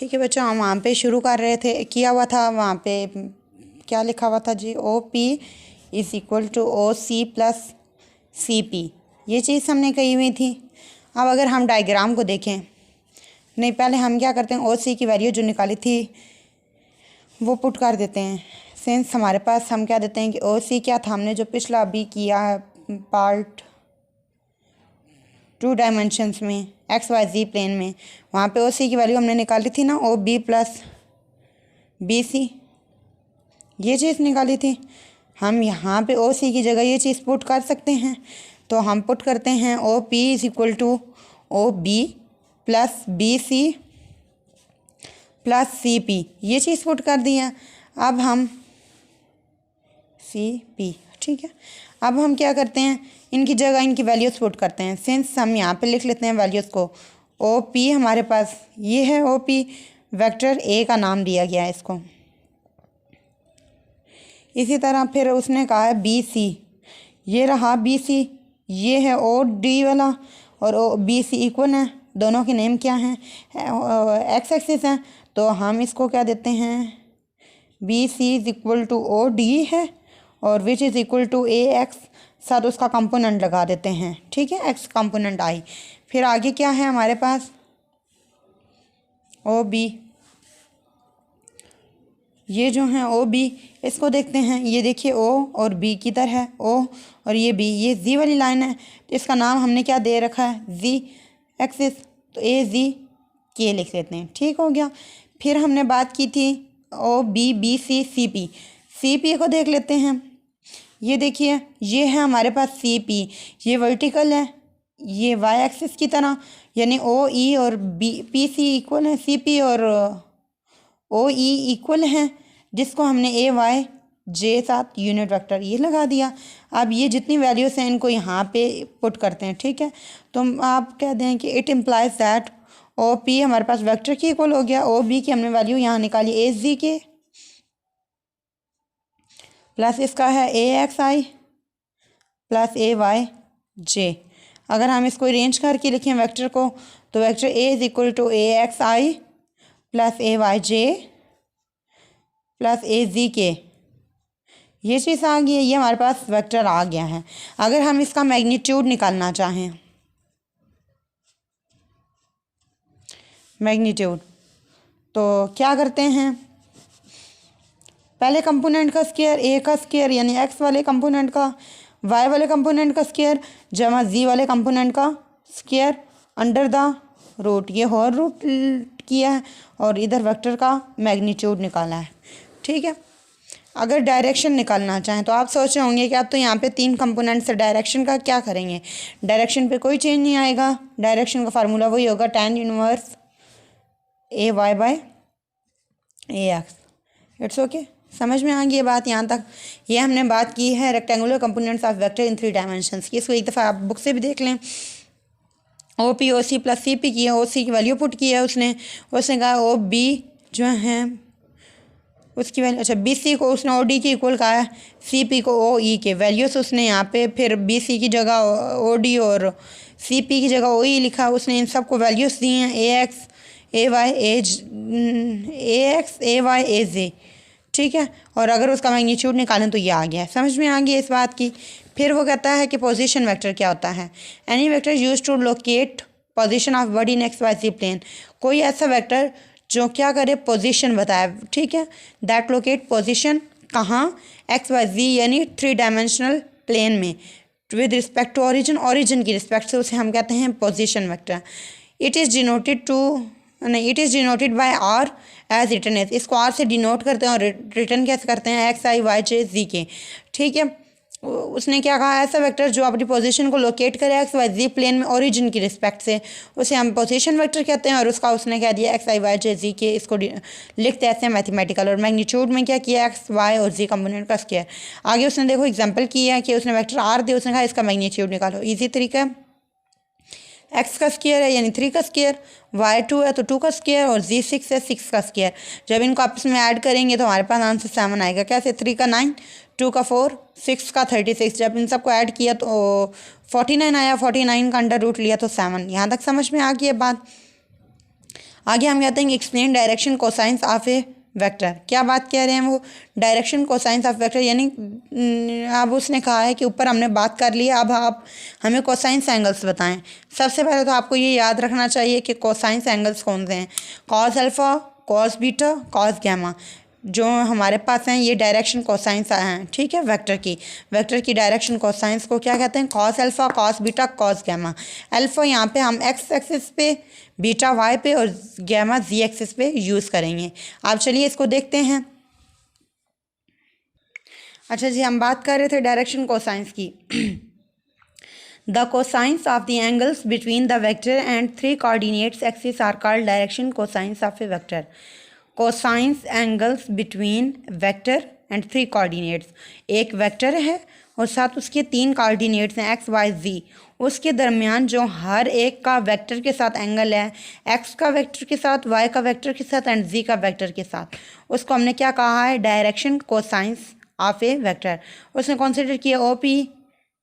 ठीक है बच्चों, हम वहाँ पे शुरू कर रहे थे, किया हुआ था वहाँ पे क्या लिखा हुआ था जी, OP is equal to OC plus CP, ये चीज़ हमने कही हुई थी। अब अगर हम डायग्राम को देखें, नहीं पहले हम क्या करते हैं, OC की वैल्यू जो निकाली थी वो पुट कर देते हैं। सिंस हमारे पास हम क्या देते हैं कि OC क्या था, हमने जो पिछला अभी किया है पार्ट 2 डायमेंशंस में XYZ प्लेन में, वहाँ पे OC की वैल्यू हमने निकाली थी ना, OB प्लस BC, ये चीज़ निकाली थी। हम यहाँ पे OC की जगह ये चीज़ पुट कर सकते हैं, तो हम पुट करते हैं OP is equal to OB plus BC plus CP, ये चीज़ पुट कर दिया। अब हम CP, ठीक है, अब हम क्या करते हैं, इनकी जगह इनकी वैल्यूज़ पुट करते हैं। सिंस हम यहाँ पे लिख लेते हैं वैल्यूज़ को, OP हमारे पास ये है, OP वेक्टर A का नाम दिया गया है इसको। इसी तरह फिर उसने कहा है BC, ये रहा BC, ये है OD वाला और BC इक्वल है, दोनों के नेम क्या हैं, एक्स एक्सिस हैं, तो हम इसको क्या देते हैं, BC is equal to OD है और which is equal to AX, साथ उसका कंपोनेंट लगा देते हैं, ठीक है, X कंपोनेंट I। फिर आगे क्या है हमारे पास, OB, ये जो है OB, इसको देखते हैं, ये देखिए O और B किधर है, O और ये B, ये Z वाली लाइन है, तो इसका नाम हमने क्या दे रखा है, Z एक्सिस, तो AZK लिख देते हैं, ठीक हो गया। फिर हमने बात की थी OB BC CP, CP को देख लेते हैं, ये देखिए ये है हमारे पास CP, ये वर्टिकल है, ये Y एक्सिस की तरह, यानी OE और PC इक्वल है, CP और OE इक्वल हैं, जिसको हमने AYJ साथ यूनिट वेक्टर ये लगा दिया। अब ये जितनी वैल्यूज़ हैं इनको यहाँ पे पुट करते हैं, ठीक है, तो आप कह दें कि इट इम्प्लाइज दैट OP हमारे पास वेक्टर की इक्वल हो गया, OB की हमने वैल्यू यहाँ निकाली AZK प्लस इसका है AXI प्लस AYJ। अगर हम इसको अरेंज करके लिखें वेक्टर को, तो vector A is equal to AXI plus AYJ plus AZK, ये चीज़ आ गई है, ये हमारे पास वेक्टर आ गया है। अगर हम इसका मैग्नीट्यूड निकालना चाहें, मैग्नीट्यूड, तो क्या करते हैं, पहले कंपोनेंट का स्क्वायर A का स्क्वायर यानी X वाले कंपोनेंट का, Y वाले कंपोनेंट का स्क्वायर जमा Z वाले कंपोनेंट का स्क्वायर अंडर द रूट, ये होल रूट किया है और इधर वेक्टर का मैग्नीट्यूड निकाला है, ठीक है। अगर डायरेक्शन निकालना चाहें तो आप सोच रहे होंगे कि आप तो यहाँ पे 3 कंपोनेंट से डायरेक्शन का क्या करेंगे, डायरेक्शन पे कोई चेंज नहीं आएगा, डायरेक्शन का फार्मूला वही होगा tan inverse AY by AX। It's okay, समझ में आ गई ये बात यहाँ तक। ये हमने बात की है rectangular components of vector in 3 dimensions की, इसको एक दफ़ा आप बुक से भी देख लें। OP OC प्लस CP की है, OC की वैल्यू पुट की है उसने कहा OB जो है उसकी वैल्यू, अच्छा BC को उसने OD की इक्वल कहा है, CP को OE के वैल्यूज़ उसने यहाँ पे फिर BC की जगह OD और CP की जगह OE लिखा, उसने इन सब को वैल्यूज़ दी हैं AX AY AZ, ठीक है। और अगर उसका मैग्नीट्यूड निकालें तो ये आ गया है, समझ में आ गई इस बात की। फिर वो कहता है कि पोजीशन वेक्टर क्या होता है, any vector use to locate position of body in XYZ plane, कोई ऐसा वेक्टर जो क्या करे, पोजीशन बताए, ठीक है, दैट लोकेट पोजीशन कहाँ, XYZ यानी 3 डायमेंशनल प्लेन में विद रिस्पेक्ट टू ओरिजिन की रिस्पेक्ट से उसे हम कहते हैं position vector. It is denoted by R as written as, इसको R से डिनोट करते हैं और रिटर्न कैसे करते हैं XI YJ ZK, ठीक है। उसने क्या कहा, ऐसा वेक्टर जो अपनी पोजीशन को लोकेट करे XYZ प्लेन में ओरिजिन की रिस्पेक्ट से, उसे हम पोजीशन वेक्टर कहते हैं, और उसका उसने क्या दिया XI YJ ZK, इसको लिखते ऐसे मैथमेटिकल, और मैग्नीट्यूड में क्या किया X Y और Z कंपोनेंट का स्क्वायर। आगे उसने देखो एग्जाम्पल किया कि उसने वेक्टर R दिया, उसने कहा इसका मैग्नीट्यूड निकालो, ईजी तरीका है, X का स्क्वायर है यानी 3 का स्क्वायर, Y 2 है तो 2 का स्क्वायर और Z 6 है 6 का स्क्वायर। जब इनको आपस में ऐड करेंगे तो हमारे पास आंसर 7 आएगा, कैसे, 3 का 9, 2 का 4, 6 का 36, जब इन सबको ऐड किया तो 49 आया, 49 का अंडर रूट लिया तो 7। यहाँ तक समझ में आ गई है बात। आगे हम कहते हैं explain direction cosines of a vector. क्या बात कह रहे हैं वो, डायरेक्शन कोसाइंस ऑफ वेक्टर, यानी अब उसने कहा है कि ऊपर हमने बात कर ली, अब आप हमें कोसाइंस एंगल्स बताएं। सबसे पहले तो आपको ये याद रखना चाहिए कि कोसाइंस एंगल्स कौन से हैं। Cos alpha, cos beta, cos gamma, जो हमारे पास हैं ये डायरेक्शन कोसाइंस हैं, ठीक है। वेक्टर की डायरेक्शन कोसाइंस को क्या कहते हैं, cos alpha, cos beta, cos gamma. Alpha यहाँ पे हम एक्स एक्सिस पे, बीटा वाई पे और गैमा जी एक्सिस पे यूज़ करेंगे। आप चलिए इसको देखते हैं। अच्छा जी, हम बात कर रहे थे डायरेक्शन कोसाइंस की। The cosines of the angles between the vector and 3 coordinates axis are called direction cosines of a vector. Cosines angles between vector and 3 coordinates, एक वेक्टर है और साथ उसके 3 कोऑर्डिनेट्स हैं एक्स वाई जी, उसके दरमियान जो हर एक का वेक्टर के साथ एंगल है, एक्स का वेक्टर के साथ, वाई का वेक्टर के साथ एंड जी का वेक्टर के साथ, उसको हमने क्या कहा है, direction cosines of a vector. उसने कंसीडर किया ओ पी,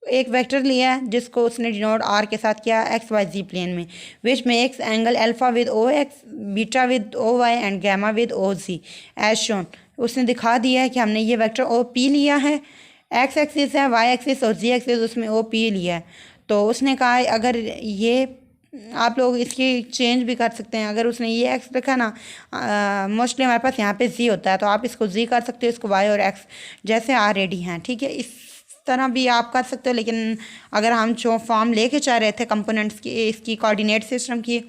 एक वेक्टर लिया है जिसको उसने डिनोट आर के साथ किया एक्स वाई जी प्लेन में, विच में X angle alpha with O X, beta with O Y and gamma with O Z as shown. उसने दिखा दिया है कि हमने ये वेक्टर ओ पी लिया है, एक्स एक्सिस है, वाई एक्सिस और जी एक्सिस उसमें ओ पी लिया है। तो उसने कहा है अगर ये आप लोग इसकी चेंज भी कर सकते हैं, अगर उसने ये एक्स लिखा ना, मोस्टली हमारे पास यहाँ पे जी होता है, तो आप इसको जी कर सकते हो, इसको वाई और एक्स जैसे ऑलरेडी हैं, ठीक है। इस तरह भी आप कर सकते हो, लेकिन अगर हम जो फॉर्म लेके चाह रहे थे कंपोनेंट्स की, इसकी कोऑर्डिनेट सिस्टम की,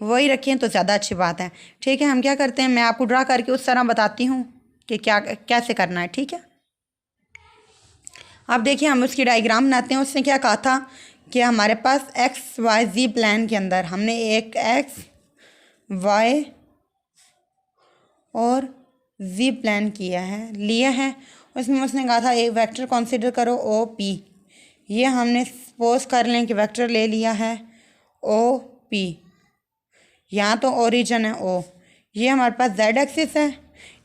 वही रखें तो ज़्यादा अच्छी बात है, ठीक है। हम क्या करते हैं, मैं आपको ड्रा करके उस तरह बताती हूँ कि क्या कैसे करना है, ठीक है। अब देखिए हम उसकी डायग्राम बनाते हैं। उसने क्या कहा था कि हमारे पास एक्स वाई जी प्लान के अंदर हमने एक एक्स वाई और जी प्लान लिया है। उसमें उसने कहा था एक वेक्टर कंसीडर करो ओ पी, ये हमने सपोज कर लें कि वेक्टर ले लिया है ओ पी, यहाँ तो ओरिजिन है ओ, ये हमारे पास जेड एक्सिस है,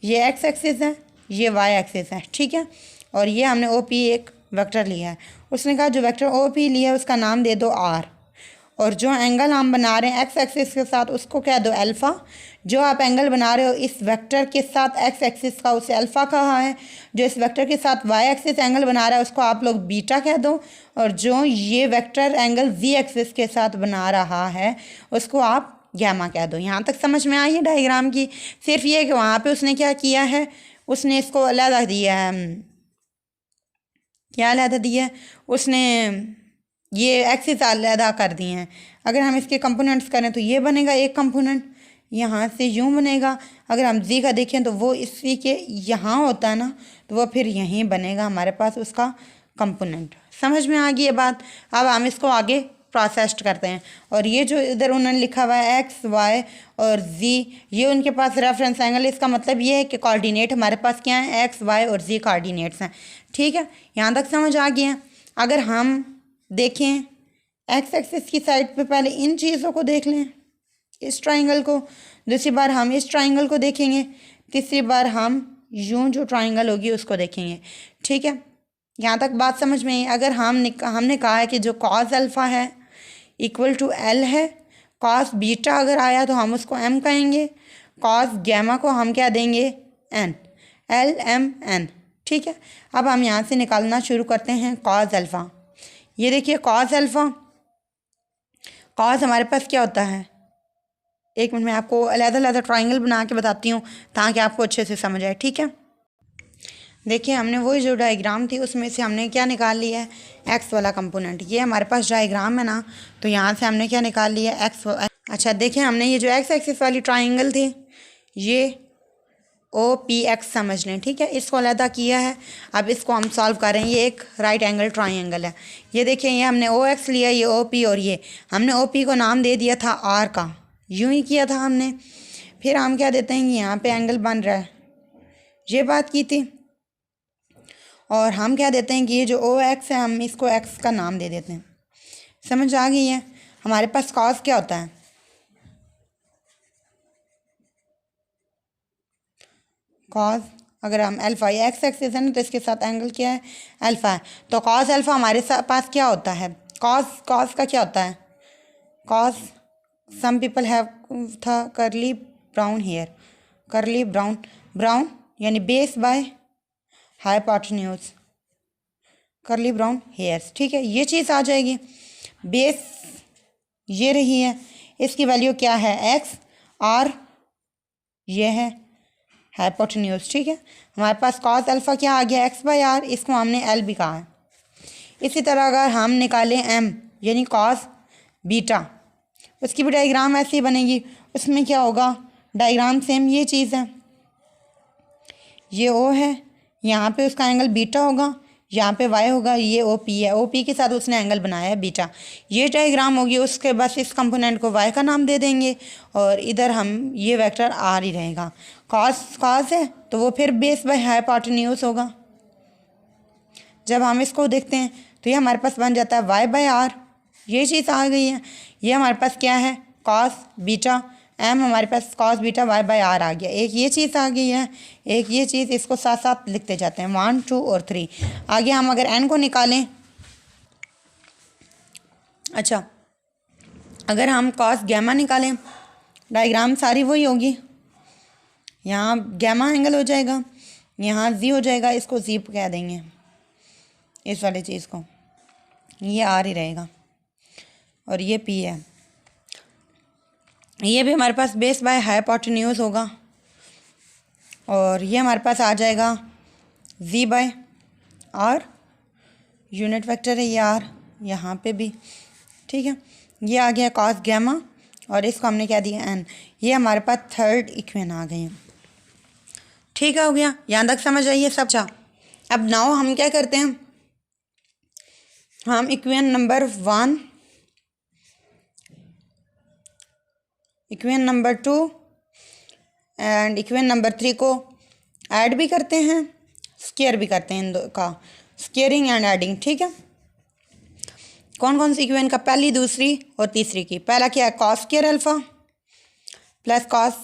ये एक्स एक्सिस है, ये वाई एक्सिस है, ठीक है। और ये हमने ओ पी एक वेक्टर लिया है। उसने कहा जो वेक्टर ओ पी लिया है उसका नाम दे दो आर, और जो एंगल हम बना रहे हैं एक्स एक्सिस के साथ उसको कह दो अल्फ़ा। जो आप एंगल बना रहे हो इस वेक्टर के साथ एक्स एक्सिस का, उसे अल्फ़ा कहा है। जो इस वेक्टर के साथ वाई एक्सिस एंगल बना रहा है उसको आप लोग बीटा कह दो, और जो ये वेक्टर एंगल जी एक्सिस के साथ बना रहा है उसको आप गैमा कह दो। यहाँ तक समझ में आई है डायग्राम की। सिर्फ ये कि वहाँ पे उसने क्या किया है, उसने इसको अलग दिया है, क्या अलग दिया है, उसने ये एक्सिस अलग कर दिए हैं। अगर हम इसके कंपोनेंट्स करें तो ये बनेगा एक कंपोनेंट, यहाँ से यूँ बनेगा। अगर हम जी का देखें तो वो इसी के यहाँ होता है ना, तो वो फिर यहीं बनेगा हमारे पास उसका कंपोनेंट। समझ में आ गई ये बात। अब हम इसको आगे प्रोसेस्ड करते हैं। और ये जो इधर उन्होंने लिखा हुआ है एक्स वाई और जी, ये उनके पास रेफरेंस एंगल, इसका मतलब ये है कि कोऑर्डिनेट हमारे पास क्या है, एक्स वाई और जी कोऑर्डिनेट्स हैं, ठीक है। यहाँ तक समझ आ गया। अगर हम देखें एक्स एक्सिस की साइड पे पहले इन चीज़ों को देख लें, इस ट्राइंगल को, दूसरी बार हम इस ट्राइंगल को देखेंगे, तीसरी बार हम यूं जो ट्राइंगल होगी उसको देखेंगे, ठीक है। यहाँ तक बात समझ में आई। अगर हमने कहा है कि जो कॉस अल्फ़ा है इक्वल टू एल है, कॉस बीटा अगर आया तो हम उसको एम कहेंगे, कॉस गैमा को हम क्या देंगे एन, एल एम एन, ठीक है। अब हम यहाँ से निकालना शुरू करते हैं कॉस अल्फ़ा। ये देखिए कॉस अल्फ़ा, कॉस हमारे पास क्या होता है, एक मिनट में आपको अलग-अलग ट्राइंगल बना के बताती हूँ ताकि आपको अच्छे से समझ आए, ठीक है। देखिए हमने वही जो डायग्राम थी उसमें से हमने क्या निकाल लिया है, एक्स वाला कंपोनेंट। ये हमारे पास डायग्राम है ना, तो यहाँ से हमने क्या निकाल लिया एक्स। अच्छा देखिए हमने ये जो एक्स एक्सिस वाली ट्राइंगल थी ये ओ पी एक्स समझ लें, ठीक है। इसको अलग किया है। अब इसको हम सॉल्व कर रहे हैं। ये एक राइट एंगल ट्राइंगल है। ये देखिए ये हमने ओ एक्स लिया, ये ओ पी, और ये हमने ओ पी को नाम दे दिया था आर का, यूँ ही किया था हमने। फिर हम क्या देते हैं कि यहाँ पे एंगल बन रहा है, ये बात की थी। और हम क्या देते हैं कि ये जो ओ एक्स है हम इसको एक्स का नाम दे देते हैं। समझ आ गई है। हमारे पास कॉस क्या होता है, कॉस अगर हम अल्फ़ा, ये एक्स एक्सिस है ना तो इसके साथ एंगल क्या है अल्फ़ा है, तो कॉस अल्फ़ा हमारे पास क्या होता है, कॉस का क्या होता है, कॉस सम पीपल हैव था करली ब्राउन हेयर, करली ब्राउन, ब्राउन यानी बेस बाय हाइपोटेन्यूज, करली ब्राउन हेयर्स। ठीक है, ये चीज़ आ जाएगी। बेस ये रही है, इसकी वैल्यू क्या है एक्स, और ये है हाइपोटेन्यूज। ठीक है, हमारे पास कॉस अल्फ़ा क्या आ गया एक्स बाई आर, इसको हमने एल भी कहा है। इसी तरह अगर हम निकालें एम यानी कॉस बीटा, उसकी भी डायग्राम ऐसे ही बनेगी। उसमें क्या होगा, डायग्राम सेम ये चीज़ है, ये ओ है, यहाँ पे उसका एंगल बीटा होगा, यहाँ पे वाई होगा, ये ओ पी है, ओ पी के साथ उसने एंगल बनाया है बीटा। ये डायग्राम होगी, उसके बस इस कंपोनेंट को वाई का नाम दे देंगे और इधर हम ये वेक्टर आर ही रहेगा। कॉस कॉस है तो वो फिर बेस बाय हाइपोटेन्यूज होगा। जब हम इसको देखते हैं तो ये हमारे पास बन जाता है वाई बाय आर, ये चीज़ आ गई है। ये हमारे पास क्या है, कॉस बीटा, एम हमारे पास cos beta Y by R आ गया। एक ये चीज़ आ गई है, एक ये चीज़, इसको साथ साथ लिखते जाते हैं 1 2 और 3। आगे हम अगर एन को निकालें, अच्छा अगर हम कॉस गैमा निकालें, डायग्राम सारी वही होगी। यहाँ गैमा एंगल हो जाएगा, यहाँ जी हो जाएगा, इसको जी कह देंगे इस वाली चीज़ को, ये आर ही रहेगा और ये पी है। ये भी हमारे पास बेस बाय हाइपोटेन्यूज होगा और ये हमारे पास आ जाएगा जी बाय आर, यूनिट वेक्टर है ये आर यहाँ पे भी। ठीक है, ये आ गया कॉस गैमा और इसको हमने क्या दिया एन। ये हमारे पास थर्ड इक्वेशन आ गए हैं। ठीक है, हो गया, यहाँ तक समझ आइए सब। अच्छा अब नाउ हम क्या करते हैं, हम equation number 1, equation number 2 and equation number 3 को ऐड भी करते हैं, स्क्वायर भी करते हैं, इन दो का स्क्वेयरिंग एंड ऐडिंग। ठीक है, कौन कौन सी इक्वेशन का, पहली दूसरी और तीसरी की। पहला क्या है, cos square alpha plus cos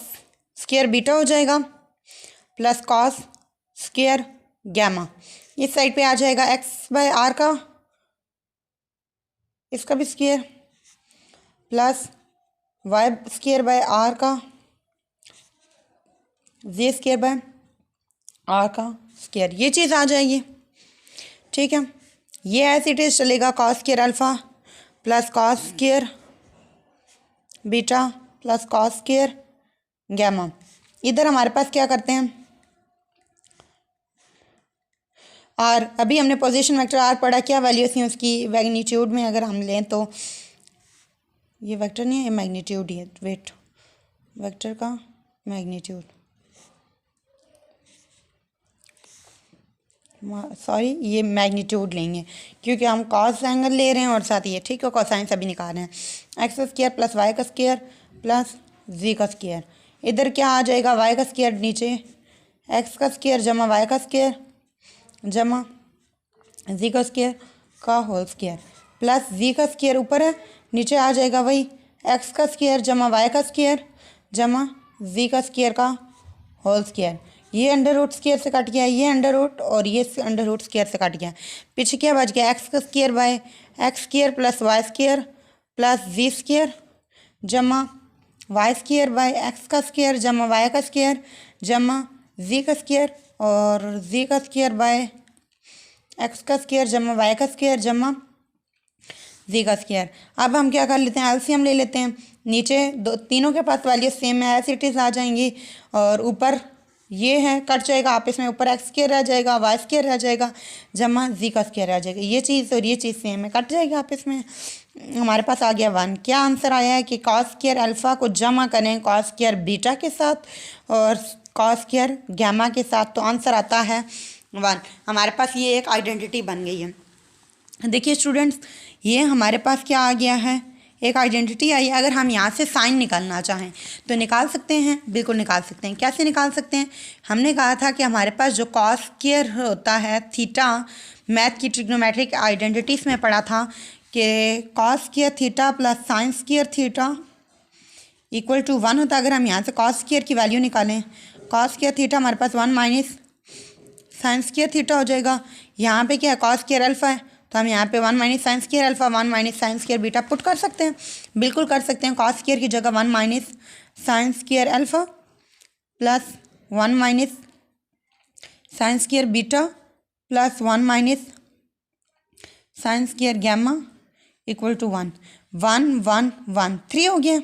square beta हो जाएगा प्लस कॉस स्क्वायर गैमा। इस साइड पे आ जाएगा एक्स बाय आर का, इसका भी square plus Y square by R का, जे स्क्वायर बाय आर का स्क्वायर, ये चीज़ आ जाएगी। ठीक है, ये ऐसे इट इज़ चलेगा, cos square alpha plus cos square beta plus cos square gamma. इधर हमारे पास क्या करते हैं, आर, अभी हमने पोजीशन वेक्टर आर पढ़ा, क्या वैल्यू थी उसकी मैग्नीट्यूड में। अगर हम लें तो ये वेक्टर नहीं है, ये मैग्नीट्यूड ही है, वेट वेक्टर का मैग्नीट्यूड, सॉरी ये मैग्नीट्यूड लेंगे क्योंकि हम कॉस एंगल ले रहे हैं और साथ ये, ठीक है, कोसाइन सभी निकाल रहे हैं। एक्स का स्क्वायर प्लस वाई का स्क्वायर प्लस जी का स्क्वायर, इधर क्या आ जाएगा, वाई का स्क्वायर नीचे, एक्स का स्क्वायर जमा वाई का स्क्वायर जमा जी का स्क्वायर का होल स्क्वायर प्लस जी का स्क्वायर ऊपर है, नीचे आ जाएगा वही एक्स का स्क्वायर जमा वाई का स्क्वायर जमा जी का स्क्वायर का होल स्क्वायर। ये अंडर रूट स्क्वायर से कट गया, ये अंडर रूट और ये अंडर रूट स्क्वायर से कट गया। पीछे क्या बच गया, एक्स का square by X square plus Y square plus Z square जमा वाई स्क्वायर बाय एक्स का स्क्वायर जमा वाई का स्क्वायर जमा जी का स्क्वायर और जी का स्क्वायर बाय एक्स का स्क्वायर जमा वाई का स्क्वायर जमा जी का स्क्वायर। अब हम क्या कर लेते हैं, एलसीएम ले लेते हैं। नीचे दो तीनों के पास वैल्यू सेम है, एज इट इज़ आ जाएंगी और ऊपर ये है कट जाएगा आपस में, ऊपर एक्स स्क्वायर रह जाएगा, वाई स्क्वायर रह जाएगा जमा जी का स्क्वायर रह जाएगा। ये चीज़ और ये चीज़ सेम है, कट जाएगा आपस में। हमारे पास आ गया 1। क्या आंसर आया है कि कॉस स्क्वायर अल्फ़ा को जमा करें कॉस स्क्वायर बीटा के साथ और कॉस स्क्वायर गैमा के साथ, तो आंसर आता है 1। हमारे पास ये एक आइडेंटिटी बन गई है। देखिए स्टूडेंट्स, ये हमारे पास क्या आ गया है, एक आइडेंटिटी आई है। अगर हम यहाँ से साइन निकालना चाहें तो निकाल सकते हैं, बिल्कुल निकाल सकते हैं। कैसे निकाल सकते हैं, हमने कहा था कि हमारे पास जो कॉस स्क्वायर होता है थीटा, मैथ की ट्रिग्नोमेट्रिक आइडेंटिटीज़ में पढ़ा था कि cos square theta plus sine square theta equal to 1 होता है। अगर हम यहाँ से कॉस स्क्वायर की वैल्यू निकालें, कॉस स्क्वायर थीटा हमारे पास 1 माइनस साइन स्क्वायर थीटा हो जाएगा। यहाँ पे क्या है, कॉस स्क्वायर अल्फ़ा है तो हम यहाँ पे 1 minus sine square alpha 1 minus sine square beta put कर सकते हैं, बिल्कुल कर सकते हैं। कॉस स्क्वायर की जगह 1 minus sine square alpha plus 1 minus sine square beta plus 1 minus sine square gamma equal to 1 1 1 1 3 हो गया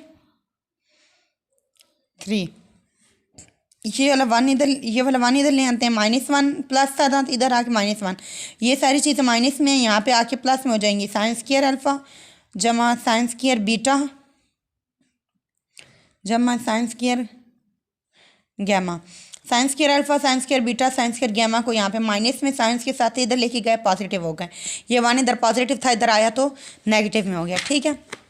3। ये वाला 1 इधर, ये वाला 1 इधर ले आते हैं, -1 प्लस था तो इधर आके -1, ये सारी चीज़ें माइनस में यहाँ पे आके प्लस में हो जाएंगी। साइन स्क्वायर अल्फ़ा जमा साइन स्क्वायर बीटा जमा sine square gamma, sine square alpha sine square beta sine square gamma को यहाँ पे माइनस में साइंस के साथ इधर लेके गए, पॉजिटिव हो गए। ये 1 इधर पॉजिटिव था, इधर आया तो नेगेटिव में हो गया। ठीक है।